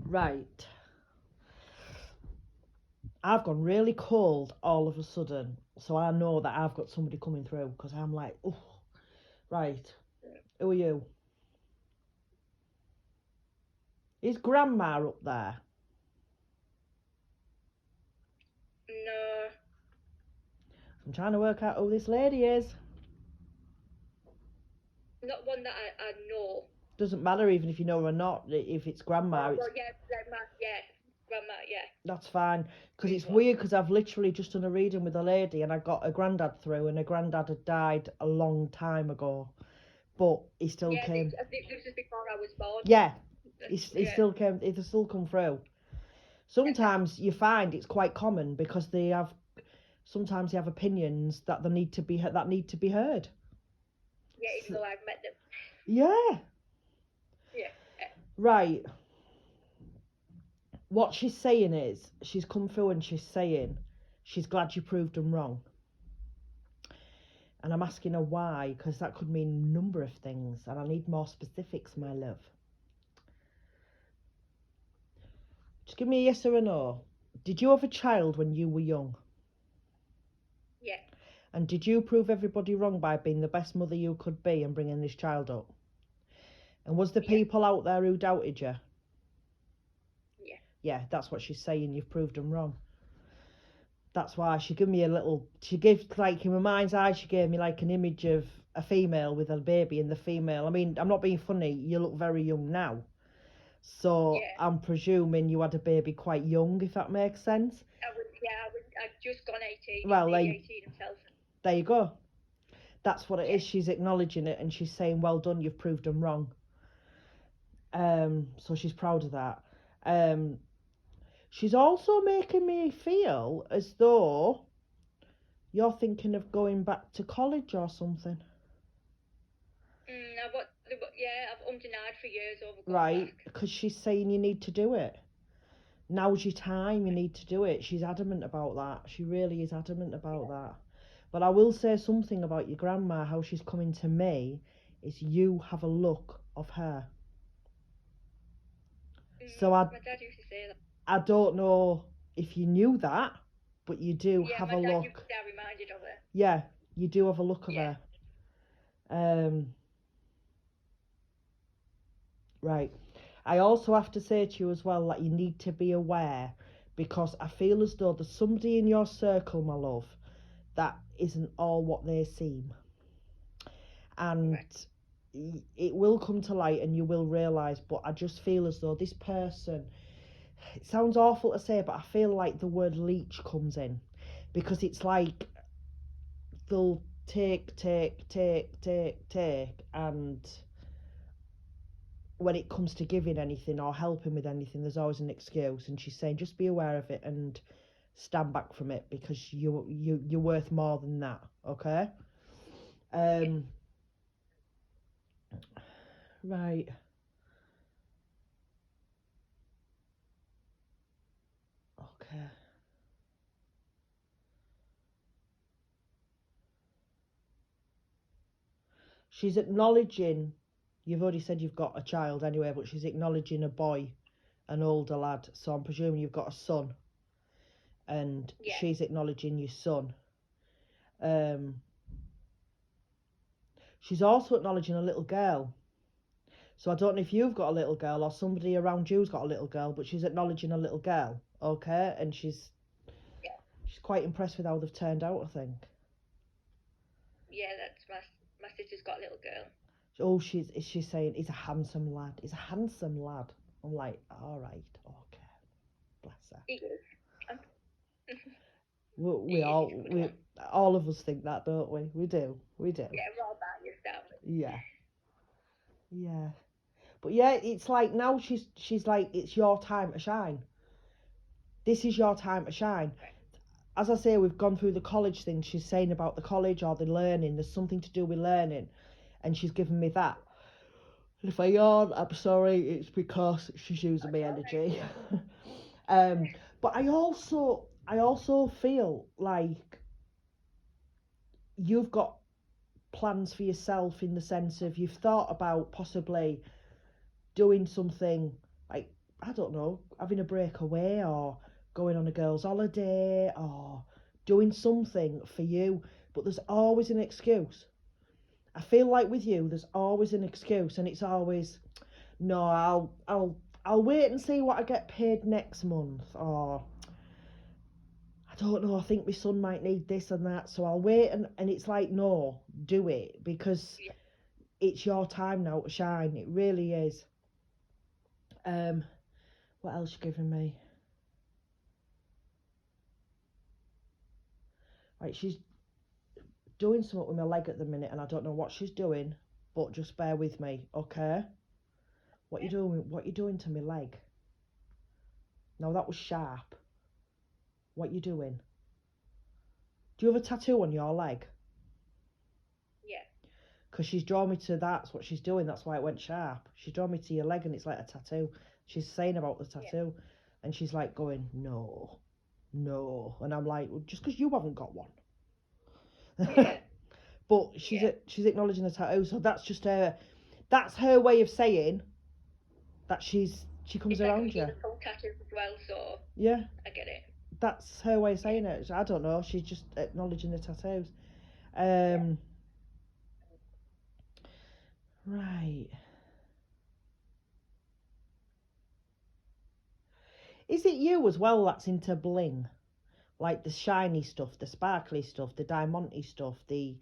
Right. I've gone really cold all of a sudden, so I know that I've got somebody coming through because I'm like, oh, right. Who are you? Is Grandma up there? No. I'm trying to work out who this lady is. Not one that I know. Doesn't matter even if you know her or not. If it's Grandma, Oh, it's well, yeah, grandma, yeah. that's fine. Because Which it's one? weird because I've literally just done a reading with a lady and I got a granddad through, and her granddad had died a long time ago, but he still Yeah, came. I think this was before I was born. Yeah, he Yeah. still came. He still come through. Sometimes you find it's quite common because they have. Sometimes they have opinions that they need to be that need to be heard. Yeah, even though I've met them. Yeah. Yeah. Right. What she's saying is she's come through and she's saying she's glad you proved them wrong. And I'm asking her why, because that could mean a number of things, and I need more specifics, my love. Just give me a yes or a no. Did you have a child when you were young? Yeah. And did you prove everybody wrong by being the best mother you could be and bringing this child up? And was there Yeah. people out there who doubted you? Yeah. Yeah, that's what she's saying. You've proved them wrong. That's why she gave me a little. She gave, like, in my mind's eye, she gave me like an image of a female with a baby, and the female. I mean, I'm not being funny. You look very young now. So Yeah. I'm presuming you had a baby quite young, if that makes sense. I'd just gone 18. He's Well, nearly 18 himself. there you go. That's what it Yeah. is. She's acknowledging it and she's saying, well done, you've proved them wrong. So she's proud of that. She's also making me feel as though you're thinking of going back to college or something. I've and ahed for years over going Right, back. because she's saying you need to do it. Now's your time, you need to do it. She's adamant about that. She really is adamant about that. But I will say something about your grandma, how she's coming to me, is you have a look of her. So My dad used to say that. I don't know if you knew that, but you do Yeah, have my a dad used look. to say I reminded of her. Yeah, you do have a look of Yeah. her. Right. I also have to say to you as well that you need to be aware, because I feel as though there's somebody in your circle, my love, that isn't all what they seem. And Right. it will come to light and you will realise, but I just feel as though this person, it sounds awful to say, but I feel like the word leech comes in, because it's like they'll take, and when it comes to giving anything or helping with anything, there's always an excuse. And she's saying, just be aware of it and stand back from it, because you're worth more than that. Okay. Yeah. Right. Okay. She's acknowledging. You've already said you've got a child anyway, but she's acknowledging a boy, an older lad. So I'm presuming you've got a son, and Yeah. she's acknowledging your son. She's also acknowledging a little girl. So I don't know if you've got a little girl or somebody around you's got a little girl, but she's acknowledging a little girl, okay? And she's quite impressed with how they've turned out, I think. Yeah, that's my sister's got a little girl. Oh, she's saying he's a handsome lad. He's a handsome lad. I'm like, all right, okay, bless her. He is. We all of us think that, don't we? We do. Yeah, we're all biased, aren't we? Yeah, yeah. But yeah, it's like now she's like, it's your time to shine. This is your time to shine. Right. As I say, we've gone through the college thing. She's saying about the college or the learning. There's something to do with learning, and she's given me that. And if I yawn, I'm sorry. It's because she's using my energy. But I also feel like you've got plans for yourself, in the sense of you've thought about possibly doing something like I don't know, having a break away or going on a girl's holiday or doing something for you. But there's always an excuse. I feel like with you, there's always an excuse, and it's always, no, I'll wait and see what I get paid next month, or I don't know, I think my son might need this and that, so I'll wait, and it's like, no, do it, because Yeah. it's your time now to shine. It really is. What else you giving me? Right, she's doing something with my leg at the minute, and I don't know what she's doing, but just bear with me, okay? What you doing? What you doing to my leg? No, that was sharp. What you doing? Do you have a tattoo on your leg? Yeah. Because she's drawn me to that's what she's doing. That's why it went sharp. She's drawn me to your leg, and it's like a tattoo. She's saying about the tattoo, and she's like going, no, no, and I'm like, well, just because you haven't got one. Yeah. But she's acknowledging the tattoo, so that's just her. That's her way of saying that she comes It's like around a you. full tattoo as well, so Yeah, I get it. that's her way of saying it. I don't know. She's just acknowledging the tattoos. Right. Is it you as well that's into bling? Like the shiny stuff, the sparkly stuff, the diamante stuff, the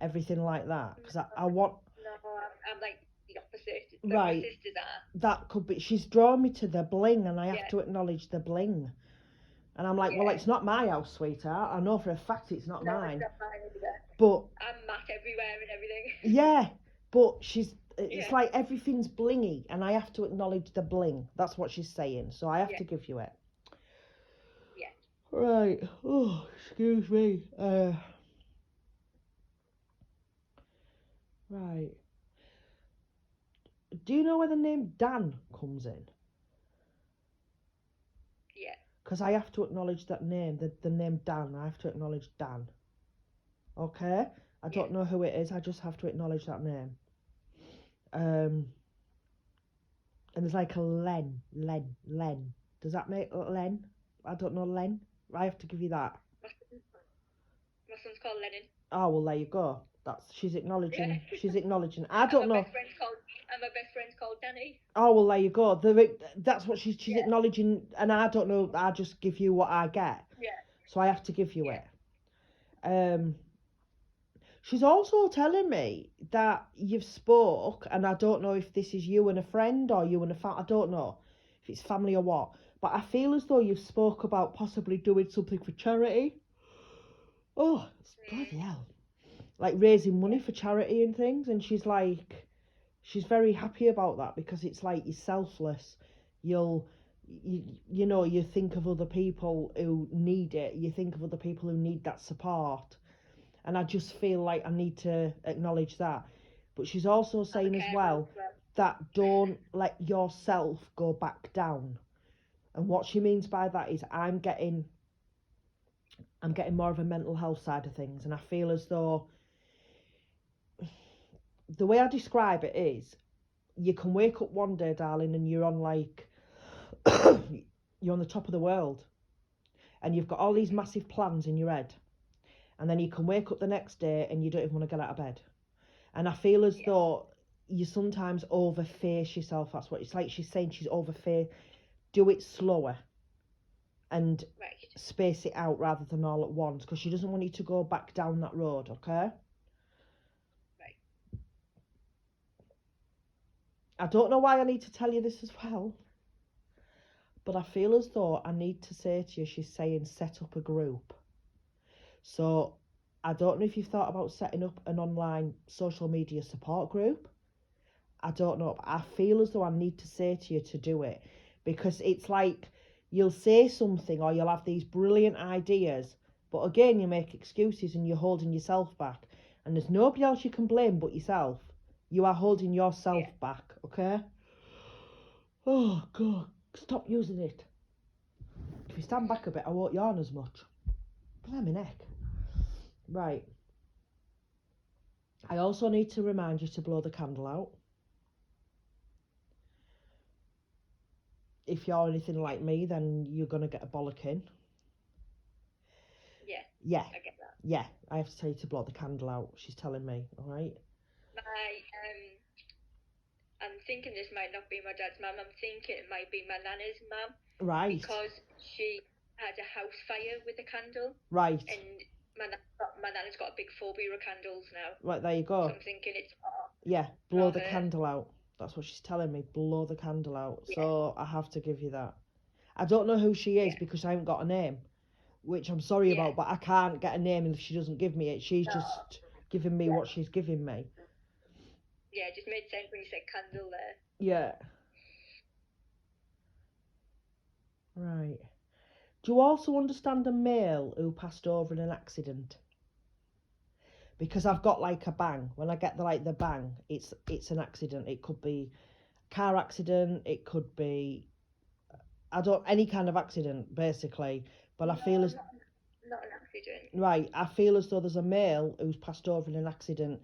everything like that? Because I want. No, I'm like the opposite. But my Right. sisters are. That could be. She's drawn me to the bling, and I have Yeah. to acknowledge the bling. And I'm like, well, Yeah. it's not my house, sweetheart. I know for a fact it's not No, mine. it's not mine either. But I'm matte everywhere and everything. yeah, but it's Yeah. like everything's blingy, and I have to acknowledge the bling. That's what she's saying. So I have Yeah. to give you it. Yeah. Right. Oh, excuse me. Right. Do you know where the name Dan comes in? Yeah. Because I have to acknowledge that name, the name Dan. I have to acknowledge Dan. Okay? I don't know who it is. I just have to acknowledge that name. And there's like a Len. Does that make Len? I don't know Len. I have to give you that. My son's called Lennon. Oh well, there you go. She's acknowledging. Yeah. She's acknowledging. I don't know. And my best friend's called Danny. Oh well, there you go. That's what she's acknowledging, and I don't know. I just give you what I get. Yeah. So I have to give you it. She's also telling me that you've spoke, and I don't know if this is you and a friend or you and a I don't know if it's family or what. But I feel as though you've spoke about possibly doing something for charity. Oh, it's bloody hell! Like raising money for charity and things, and she's very happy about that because it's like you're selfless. You know, you think of other people who need it. You think of other people who need that support. And I just feel like I need to acknowledge that. But she's also saying as well that don't let yourself go back down. And what she means by that is I'm getting more of a mental health side of things, and I feel as though the way I describe it is you can wake up one day, darling, and you're on like you're on the top of the world, and you've got all these massive plans in your head, and then you can wake up the next day and you don't even want to get out of bed. And I feel as though you sometimes overface yourself. That's what it's like. She's saying she's overface. Do it slower and space it out rather than all at once, because she doesn't want you to go back down that road, okay? Right. I don't know why I need to tell you this as well, but I feel as though I need to say to you, she's saying set up a group. So I don't know if you've thought about setting up an online social media support group. I don't know, but I feel as though I need to say to you to do it, because it's like you'll say something or you'll have these brilliant ideas, but again you make excuses and you're holding yourself back, and there's nobody else you can blame but yourself. You are holding yourself back, okay? Oh God, stop using it. If you stand back a bit I won't yawn as much. Blow my neck. Right. I also need to remind you to blow the candle out. if you're anything like me, then you're gonna get a bollocking. Yeah, Yeah, I get that. yeah. I have to tell you to blow the candle out. She's telling me. All right. I'm thinking this might not be my dad's mum. I'm thinking it might be my nana's mum Right. because she had a house fire with a candle, Right. and my nana's got a big phobia of candles now. Right. There you So go. I'm thinking it's Yeah. Blow not the her. candle out. That's what she's telling me. Blow the candle out. Yeah, So I have to give you that. I don't know who she is yeah, because I haven't got a name, which I'm sorry yeah. about, but I can't get a name if she doesn't give me it. She's No, just giving me yeah, what she's giving me. yeah. It just made sense when you said candle there. Yeah. Right. Do you also understand a male who passed over in an accident? Because I've got like a bang. When I get the bang, it's an accident. It could be car accident. It could be any kind of accident basically. But I feel as Not an accident. right. I feel as though there's a male who's passed over in an accident,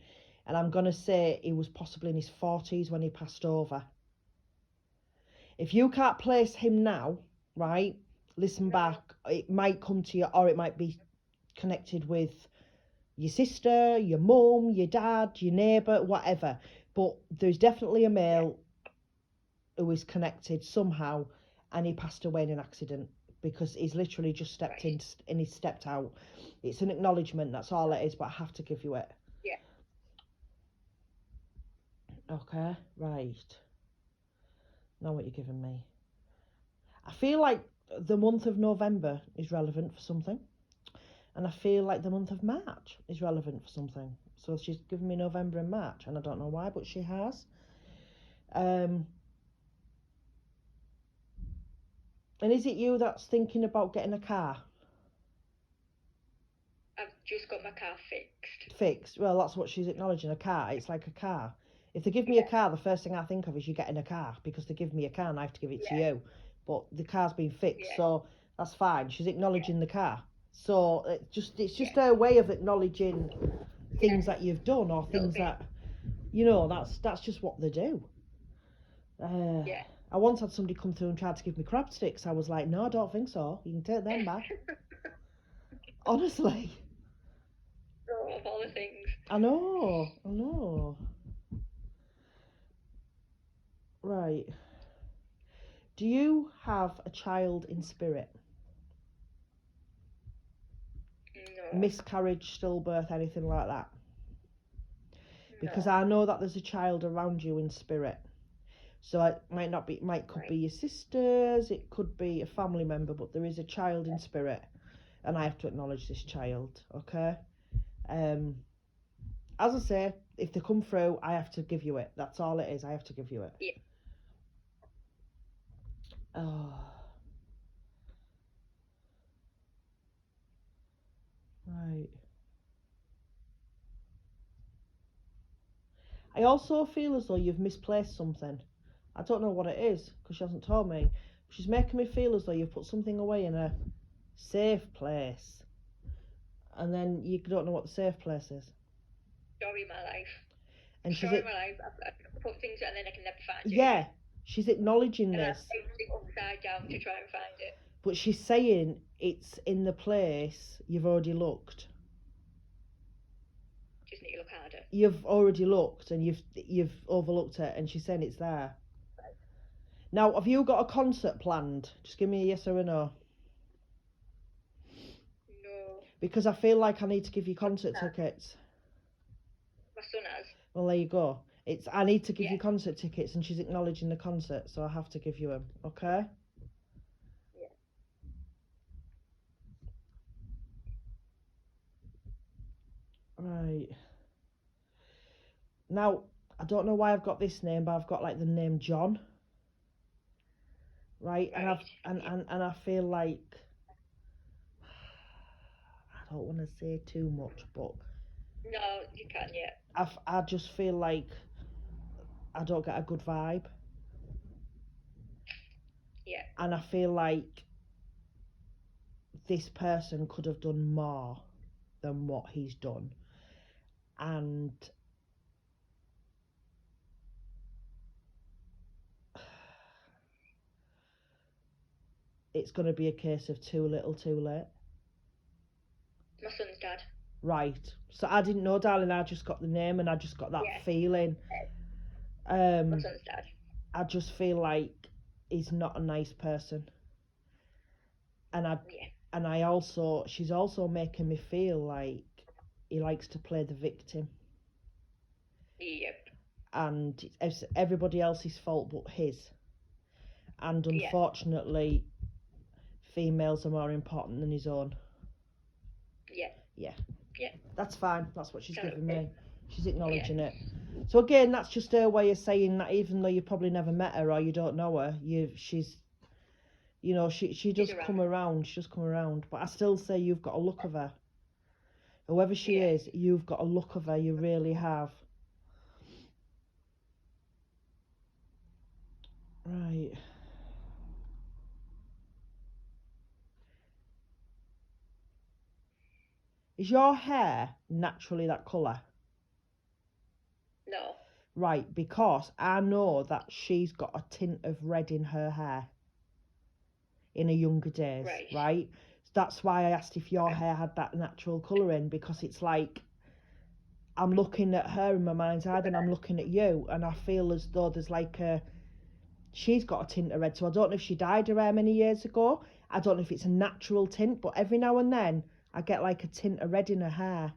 and I'm gonna say he was possibly in his 40s when he passed over. If you can't place him now, right? Listen back. It might come to you, or it might be connected with your sister, your mum, your dad, your neighbour, whatever. But there's definitely a male who is connected somehow, and he passed away in an accident because he's literally just stepped in and he's stepped out. It's an acknowledgement, that's all it is, but I have to give you it. Yeah. Okay, right. Now what you're giving me. I feel like the month of November is relevant for something, and I feel like the month of March is relevant for something. So she's given me November and March, and I don't know why, but she has. And is it you that's thinking about getting a car I've just got my car fixed. fixed? Well, that's what she's acknowledging. A car. It's like a car. If they give me a car, the first thing I think of is you getting a car because they give me a car and I have to give it to you. But the car's been fixed, so that's fine. She's acknowledging the car. So it's just her way of acknowledging things that you've done or things that that's just what they do. Yeah. I once had somebody come through and tried to give me crab sticks. I was like, no, I don't think so. You can take them back. Honestly. Oh, of all the things. I know. Right. Do you have a child in spirit? No. Miscarriage, stillbirth, anything like that? Because No. I know that there's a child around you in spirit. So it could be your sisters, it could be a family member, but there is a child in spirit, and I have to acknowledge this child. Okay. As I say, if they come through, I have to give you it. That's all it is. I have to give you it. Yeah. Oh. Right. I also feel as though you've misplaced something. I don't know what it is because she hasn't told me. She's making me feel as though you've put something away in a safe place, and then you don't know what the safe place is. Story of my life. And Story of my life. I put things and then I can never find it. Yeah, she's acknowledging and this. I everything upside down to try and find it. But she's saying it's in the place you've already looked. Just need to look harder. You've already looked and you've overlooked it, and she's saying it's there. Right. Now, have you got a concert planned? Just give me a yes or a no. No. Because I feel like I need to give you concert tickets. My son has. Well, there you go. I need to give you concert tickets, and she's acknowledging the concert, so I have to give you them. Okay? Yeah. Right. Now, I don't know why I've got this name, but I've got like the name John. Right? And I feel like I don't want to say too much, but no, you can't yet. I just feel like I don't get a good vibe. Yeah. And I feel like this person could have done more than what he's done. And it's going to be a case of too little, too late. My son's dad. Right. So I didn't know, darling. I just got the name and I just got that Yeah. feeling. My son's dad. I just feel like he's not a nice person. And I also, she's also making me feel like he likes to play the victim. Yep. And it's everybody else's fault but his. And unfortunately, females are more important than his own. Yeah. Yeah. Yeah. That's fine. That's what she's giving me. She's acknowledging it. Yeah. So again, that's just her way of saying that even though you probably never met her or you don't know her, she's, you know, she does come around. She does come around. But I still say you've got a look of her. Whoever she is, you've got a look of her. You really have. Right. Is your hair naturally that colour? No. Right, because I know that she's got a tint of red in her hair in her younger days, right? That's why I asked if your hair had that natural colour in, because it's like I'm looking at her in my mind's eye, then I'm looking at you, and I feel as though there's like she's got a tint of red. So I don't know if she dyed her hair many years ago. I don't know if it's a natural tint, but every now and then I get like a tint of red in her hair.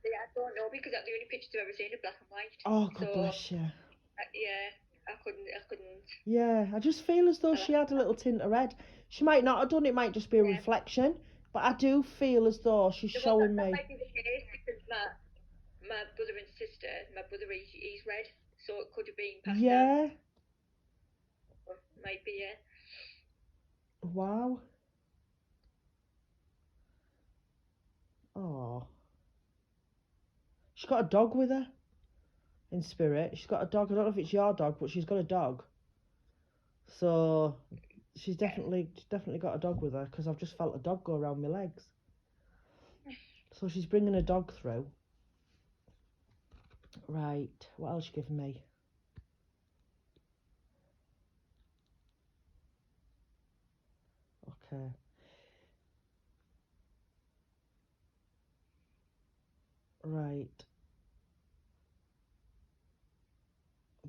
Yeah, I don't know, because that's the only pictures I've ever seen of black and white. Oh, God bless you. Yeah, I couldn't. Yeah, I just feel as though she had a little tint of red. She might not have done, it might just be a reflection, but I do feel as though she's showing me. That might be the case, because my brother and sister, my brother he's red, so it could have been passed down. Might be, yeah. Wow. Oh. She's got a dog with her in spirit. She's got a dog. I don't know if it's your dog, but she's got a dog. So she's definitely got a dog with her, because I've just felt a dog go around my legs. So she's bringing a dog through. Right. What else you giving me? Okay. Right.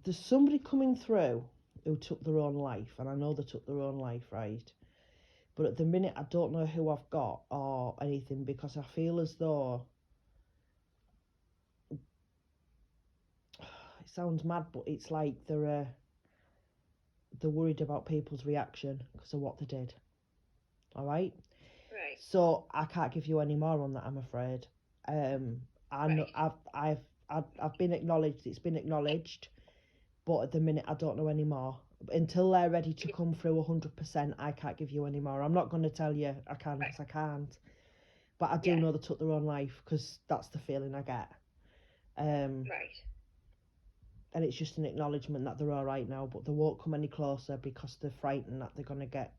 There's somebody coming through who took their own life, and I know they took their own life, right? But at the minute, I don't know who I've got or anything, because I feel as though it sounds mad, but it's like they're worried about people's reaction because of what they did. All right. Right. So I can't give you any more on that, I'm afraid. I know I've been acknowledged. It's been acknowledged, but at the minute I don't know any more. Until they're ready to come through 100%, I can't give you any more. I'm not going to tell you I can, because I can't. But I do know they took their own life, because that's the feeling I get. Right. And it's just an acknowledgement that they're all right now, but they won't come any closer because they're frightened that they're going to get...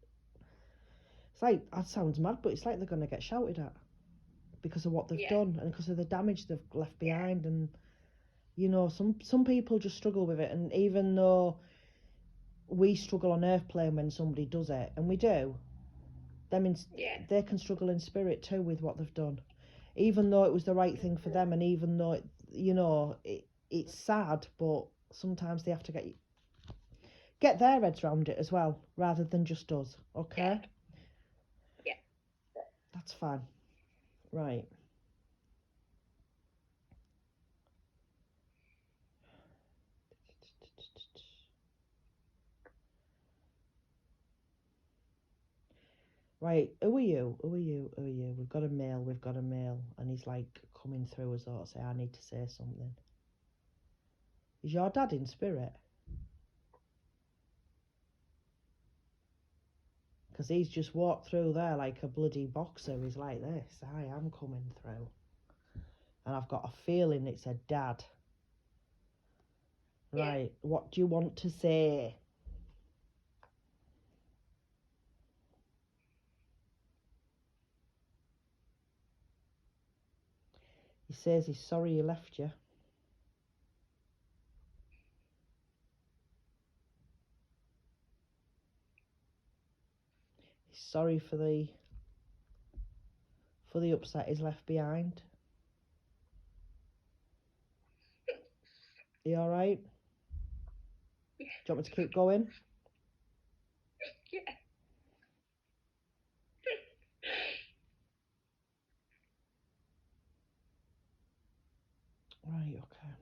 It's like, that sounds mad, but it's like they're going to get shouted at because of what they've done and because of the damage they've left behind. And, you know, some people just struggle with it. And even though we struggle on earth plane when somebody does it, and we do, they can struggle in spirit too with what they've done. Even though it was the right thing for them, and even though, it's sad, but sometimes they have to get their heads around it as well, rather than just us, okay? Yeah. That's fine. Right. Right, who are you? Who are you? Who are you? We've got a male, and he's like coming through as though to say, I need to say something. Is your dad in spirit? Because he's just walked through there like a bloody boxer. He's like this. I am coming through. And I've got a feeling it's a dad. Right, what do you want to say? He says he's sorry he left you. He He's sorry for the upset he's left behind. Are you alright? Yeah. Do you want me to keep going? Yeah. Right, okay.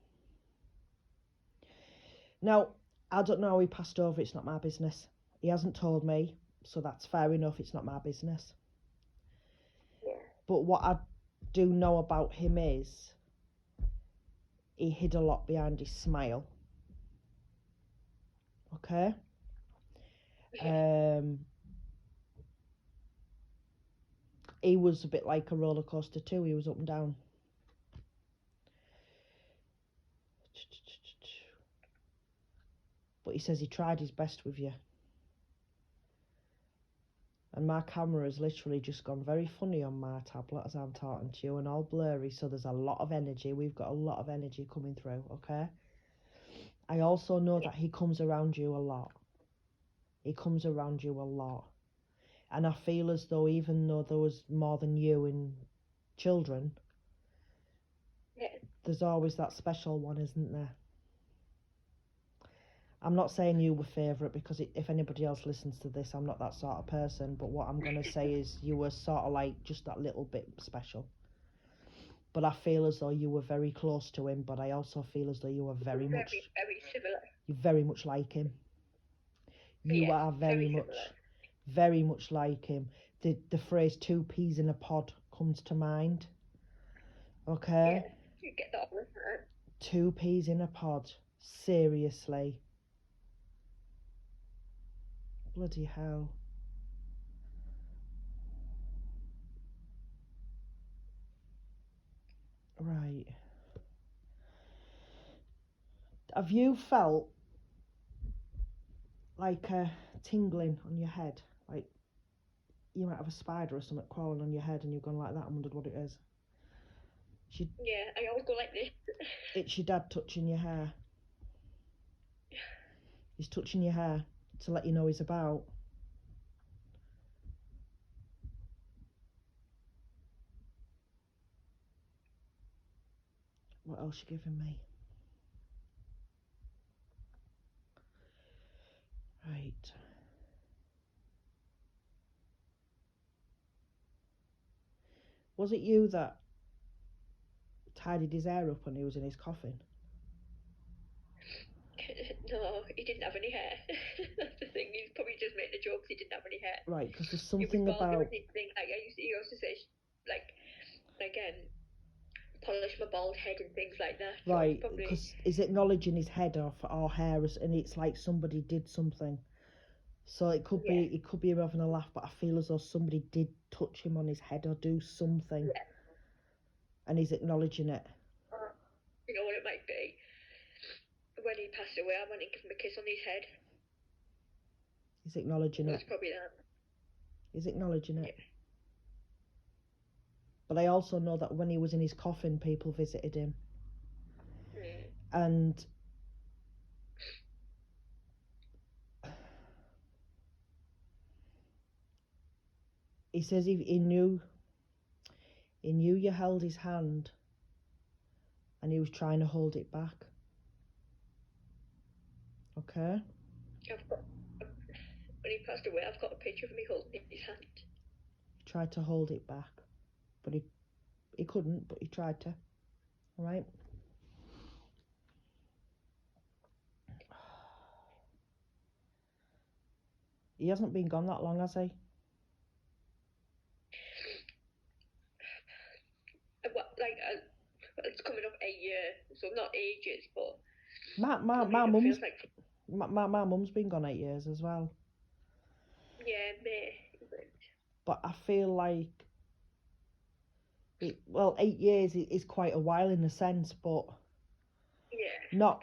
Now, I don't know how he passed over, it's not my business. He hasn't told me, so that's fair enough, it's not my business. Yeah. But what I do know about him is he hid a lot behind his smile. Okay? Yeah. He was a bit like a roller coaster too, he was up and down. But he says he tried his best with you. And my camera has literally just gone very funny on my tablet as I'm talking to you, and all blurry, so there's a lot of energy. We've got a lot of energy coming through, okay? I also know that he comes around you a lot. He comes around you a lot. And I feel as though even though there was more than you and children, Yeah. there's always that special one, isn't there? I'm not saying you were favourite, because if anybody else listens to this, I'm not that sort of person, but what I'm going to say is you were sort of like just that little bit special. But I feel as though you were very close to him, but I also feel as though you were very Very similar. you're very much like him. You are very much like him. The phrase 2 peas in a pod comes to mind. Okay? Yeah, you get that all the time. 2 peas in a pod. Seriously. Bloody hell. Right. Have you felt like a tingling on your head? Like you might have a spider or something crawling on your head and you've gone like that and wondered what it is? Yeah, I always go like this. It's your dad touching your hair. He's touching your hair to let you know he's about. What else you giving me? Right. Was it you that tidied his hair up when he was in his coffin? No, he didn't have any hair. That's the thing. He's probably just making a joke 'cause he didn't have any hair. Right, because there's It something was bald. It about... was his thing. Like he used to say, like polish my bald head and things like that. So Right, probably... because he's acknowledging his head off or hair, and it's like somebody did something. So it could be him having a laugh, but I feel as though somebody did touch him on his head or do something. Yeah. And he's acknowledging it. You know what it might be? When he passed away, I went and gave him a kiss on his head. He's acknowledging it. It's probably that. He's acknowledging it. Yeah. But I also know that when he was in his coffin, people visited him. And he says he knew you held his hand and he was trying to hold it back. Okay? When he passed away, I've got a picture of me holding his hand. He tried to hold it back, but he couldn't, but he tried to. Alright? He hasn't been gone that long, has he? It's coming up 8 years, so not ages, but my mum's been gone 8 years as well. Yeah, May. But I feel like 8 years is quite a while in a sense, but yeah, not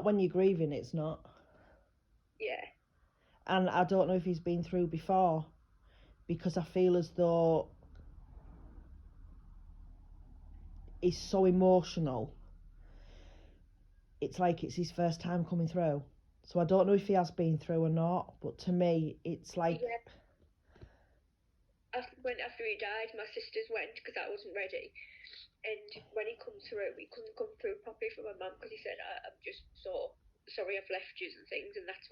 when you're grieving. It's not. Yeah. And I don't know if he's been through before, because I feel as though he's so emotional. It's like it's his first time coming through. So I don't know if he has been through or not, but to me, it's like after he died, my sisters went because I wasn't ready. And when he come through, he couldn't come through properly for my mum because he said, I'm just so sorry I've left you and things, and that's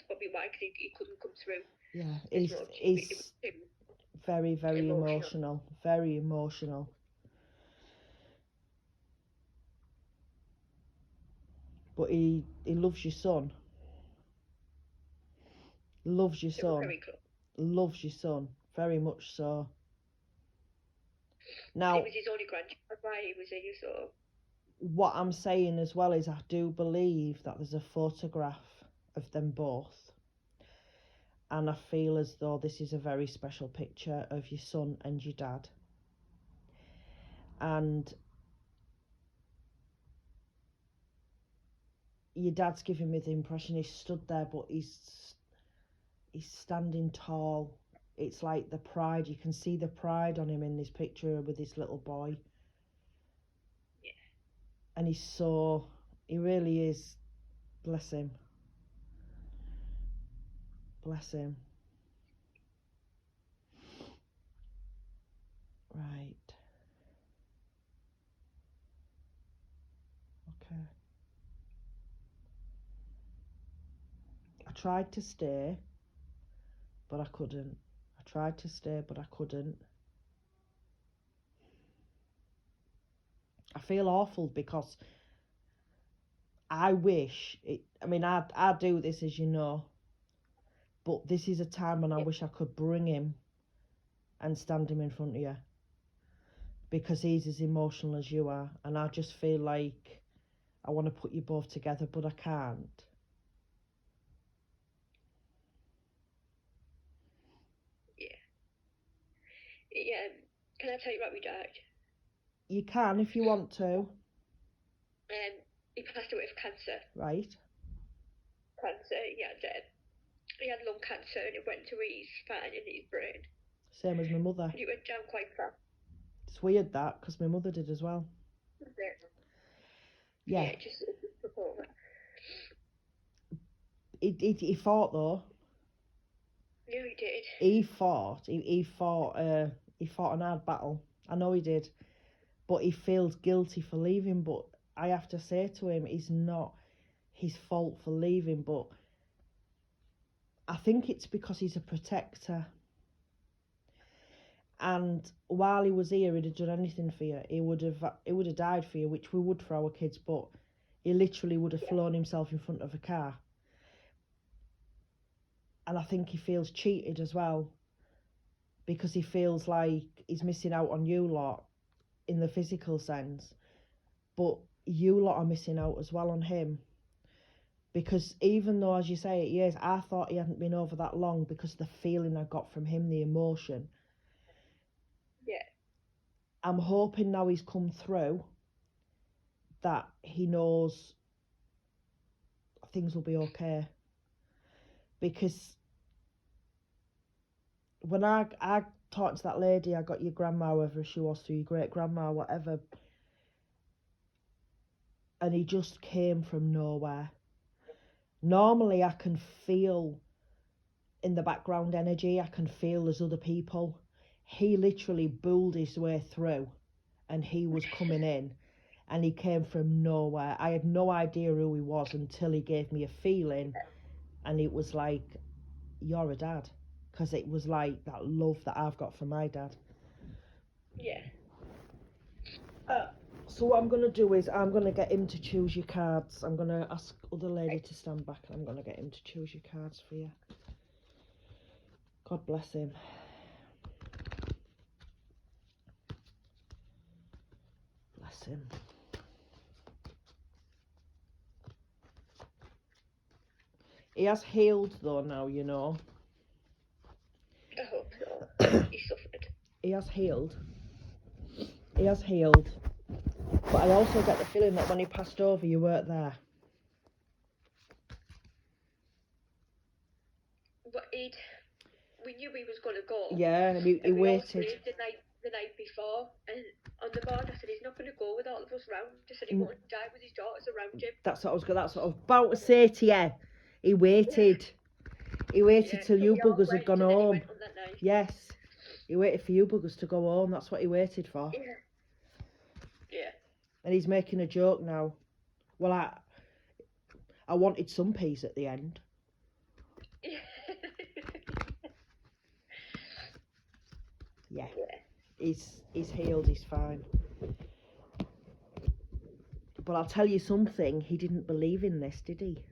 probably why, because he couldn't come through. Yeah, as he's much. It was him. very, very emotional. Very emotional. But he loves your son. Loves your They were son. very close. Loves your son. Very much so. Now, It was his only grandchild while he was here, so. What I'm saying as well is I do believe that there's a photograph of them both. And I feel as though this is a very special picture of your son and your dad. And your dad's giving me the impression he's stood there, but he's standing tall. It's like the pride. You can see the pride on him in this picture with this little boy. Yeah. And he really is, bless him. Bless him. Right. Okay. I tried to stay, but I couldn't. I tried to stay, but I couldn't. I feel awful because I wish it. I mean, I do this, as you know, but this is a time when I wish I could bring him and stand him in front of you, because he's as emotional as you are, and I just feel like I want to put you both together, but I can't. Yeah. Can I tell you about my dad? You can if you want to. He passed away of cancer. Right. Cancer. He had lung cancer, and it went to his spine and his brain. Same as my mother. And it went down quite fast. It's weird that, because my mother did as well. Yeah. Yeah, just took over. He fought though. Yeah, he did. He fought. He fought an hard battle. I know he did. But he feels guilty for leaving. But I have to say to him, it's not his fault for leaving. But I think it's because he's a protector. And while he was here, he'd have done anything for you. He would have died for you, which we would for our kids. But he literally would have flown himself in front of a car. And I think he feels cheated as well, because he feels like he's missing out on you lot in the physical sense, but you lot are missing out as well on him, because even though, as you say, 8 years, I thought he hadn't been over that long because of the feeling I got from him, the emotion. Yeah. I'm hoping now he's come through that he knows things will be okay. Because when I talked to that lady, I got your grandma, whoever she was, through your great grandma, whatever, and he just came from nowhere. Normally I can feel in the background energy, I can feel there's other people. He literally bulled his way through, and he was coming in, and he came from nowhere. I had no idea who he was until he gave me a feeling, and it was like, you're a dad. Because it was like that love that I've got for my dad. Yeah. So what I'm going to do is I'm going to get him to choose your cards. I'm going to ask other lady to stand back, and I'm going to get him to choose your cards for you. God bless him. Bless him. He has healed though now, you know. I hope so. He suffered. He has healed. He has healed. But I also get the feeling that when he passed over, you weren't there. But we knew he was going to go. Yeah, he we waited. The night before, and on the board I said he's not going to go with all of us round. I said he won't die with his daughters around him. That's what I was about to say to you. He waited. He waited till you buggers had gone home. He went on that night. Yes. He waited for you buggers to go home. That's what he waited for. Yeah. Yeah. And he's making a joke now. Well, I wanted some peace at the end. Yeah. Yeah. Yeah. He's healed, he's fine. But I'll tell you something, he didn't believe in this, did he?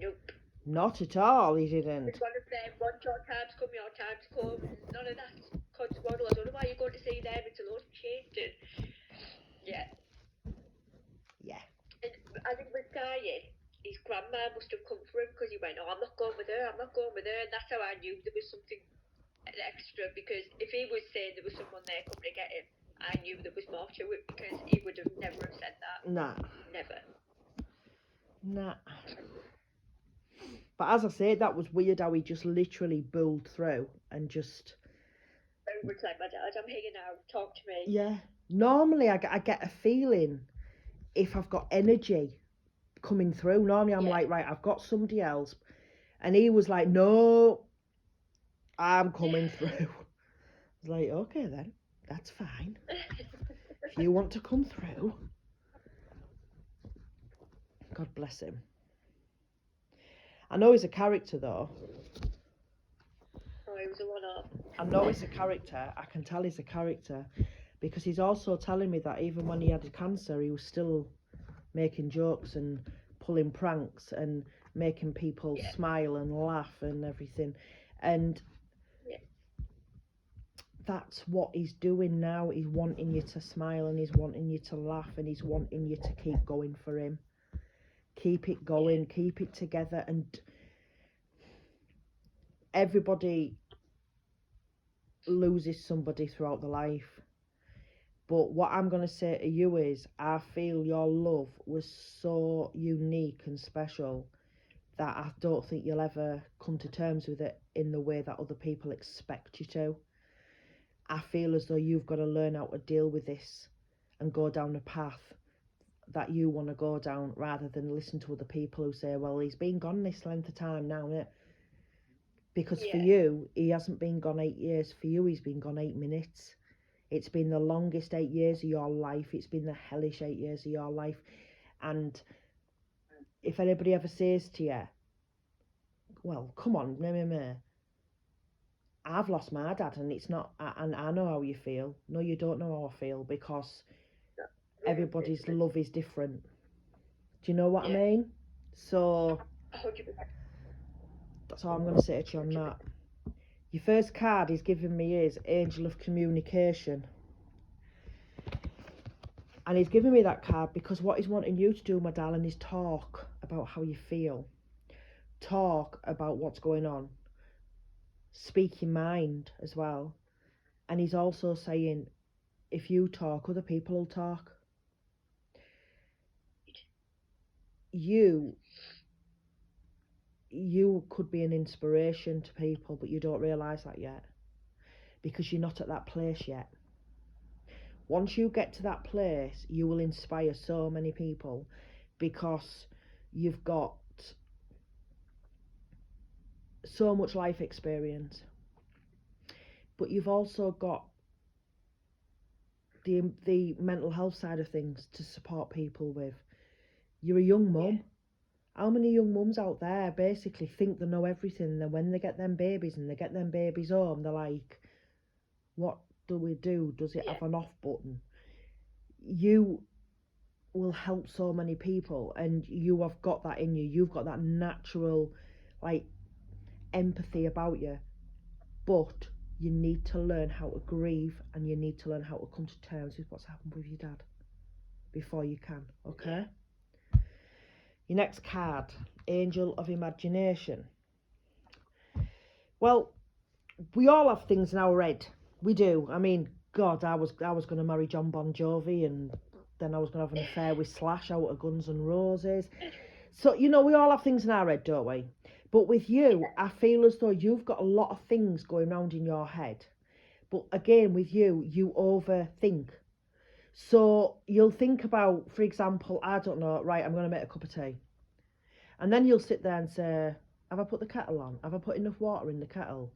Nope. Not at all, he didn't. It's one of them, want your time to come, your time to come. None of that codswaddle. I don't know why you're going to see them, it's a load of shit. And yeah. Yeah. And as he was dying, his grandma must have come for him because he went, oh, I'm not going with her, I'm not going with her. And that's how I knew there was something extra, because if he was saying there was someone there coming to get him, I knew there was more to it, because he would have never have said that. Nah. Never. Nah. But as I said, that was weird how he just literally bulled through and just... Very much like my dad, I'm here now, talk to me. Yeah. Normally I get a feeling if I've got energy coming through. Normally I'm like, right, I've got somebody else. And he was like, no, I'm coming through. I was like, okay then, that's fine. If you want to come through. God bless him. I know he's a character though. Oh, he was a one-off. I know he's a character. I can tell he's a character. Because he's also telling me that even when he had cancer, he was still making jokes and pulling pranks and making people smile and laugh and everything. And that's what he's doing now. He's wanting you to smile and he's wanting you to laugh and he's wanting you to keep going for him. Keep it going, keep it together. And everybody loses somebody throughout their life. But what I'm going to say to you is, I feel your love was so unique and special that I don't think you'll ever come to terms with it in the way that other people expect you to. I feel as though you've got to learn how to deal with this and go down a path that you want to go down, rather than listen to other people who say, well, he's been gone this length of time now, innit? Because for you, he hasn't been gone 8 years. For you, he's been gone 8 minutes. It's been the longest 8 years of your life. It's been the hellish 8 years of your life. And if anybody ever says to you, well, come on, I've lost my dad and it's not, and I know how you feel. No, you don't know how I feel, because everybody's love is different. Do you know what I mean? So, 100%. that's all I'm going to say to you on that. Your first card he's given me is Angel of Communication. And he's giving me that card because what he's wanting you to do, my darling, is talk about how you feel. Talk about what's going on. Speak your mind as well. And he's also saying, if you talk, other people will talk. You could be an inspiration to people, but you don't realise that yet, because you're not at that place yet. Once you get to that place, you will inspire so many people, because you've got so much life experience, but you've also got the mental health side of things to support people with. You're a young mum. How many young mums out there basically think they know everything, and then when they get them babies and they get them babies home, they're like, what do we do? Does it have an off button? You will help so many people, and you have got that in you. You've got that natural, like, empathy about you. But you need to learn how to grieve, and you need to learn how to come to terms with what's happened with your dad before you can, okay? Your next card, Angel of Imagination. Well, we all have things in our head. We do. I mean, God, I was going to marry John Bon Jovi, and then I was going to have an affair with Slash out of Guns N' Roses. So, you know, we all have things in our head, don't we? But with you, I feel as though you've got a lot of things going round in your head. But again, with you, you overthink. So you'll think about, for example, I don't know, right, I'm going to make a cup of tea. And then you'll sit there and say, have I put the kettle on? Have I put enough water in the kettle?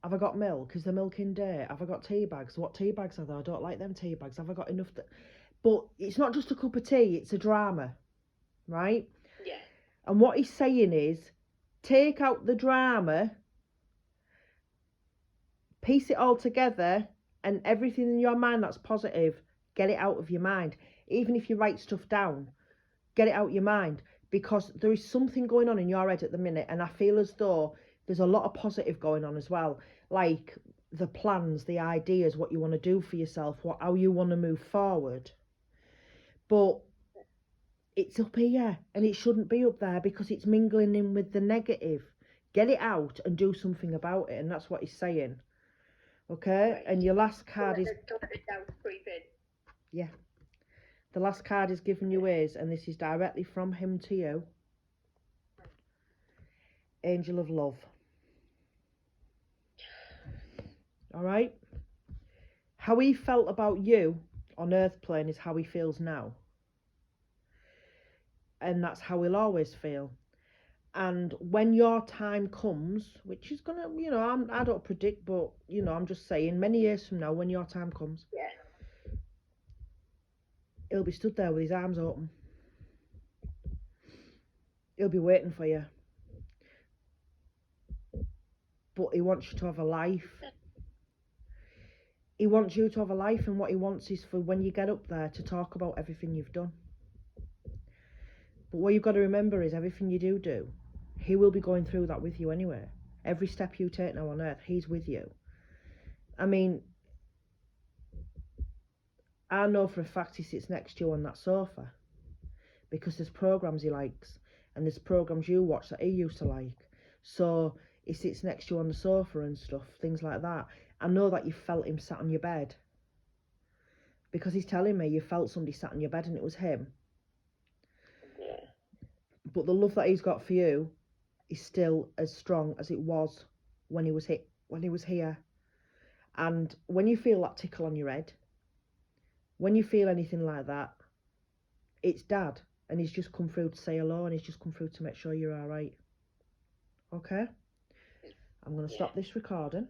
Have I got milk? Is the milk in date? Have I got tea bags? What tea bags are there? I don't like them tea bags. Have I got enough? But it's not just a cup of tea, it's a drama, right? Yeah. And what he's saying is, take out the drama, piece it all together, and everything in your mind that's positive, get it out of your mind. Even if you write stuff down, get it out of your mind, because there is something going on in your head at the minute, and I feel as though there's a lot of positive going on as well, like the plans, the ideas, what you want to do for yourself, how you want to move forward. But it's up here, and it shouldn't be up there because it's mingling in with the negative. Get it out and do something about it, and that's what he's saying. Okay, Right. and your last card is, Don't let the doubt creep in. yeah, the last card is giving you is, and this is directly from him to you. Angel of Love. All right. How he felt about you on Earth plane is how he feels now, and that's how he'll always feel. And when your time comes, which is gonna, I don't predict, but I'm just saying, many years from now, when your time comes, Yeah. he'll be stood there with his arms open. He'll be waiting for you. But he wants you to have a life. He wants you to have a life, and what he wants is for when you get up there to talk about everything you've done. But what you've got to remember is everything you do, he will be going through that with you anyway. Every step you take now on Earth, he's with you. I mean, I know for a fact he sits next to you on that sofa, because there's programs he likes, and there's programs you watch that he used to like. So he sits next to you on the sofa and stuff, things like that. I know that you felt him sat on your bed, because he's telling me you felt somebody sat on your bed and it was him. Yeah. But the love that he's got for you is still as strong as it was when he was here. And when you feel that tickle on your head, when you feel anything like that, it's Dad, and he's just come through to say hello, and he's just come through to make sure you're all right. Okay? I'm going to stop this recording.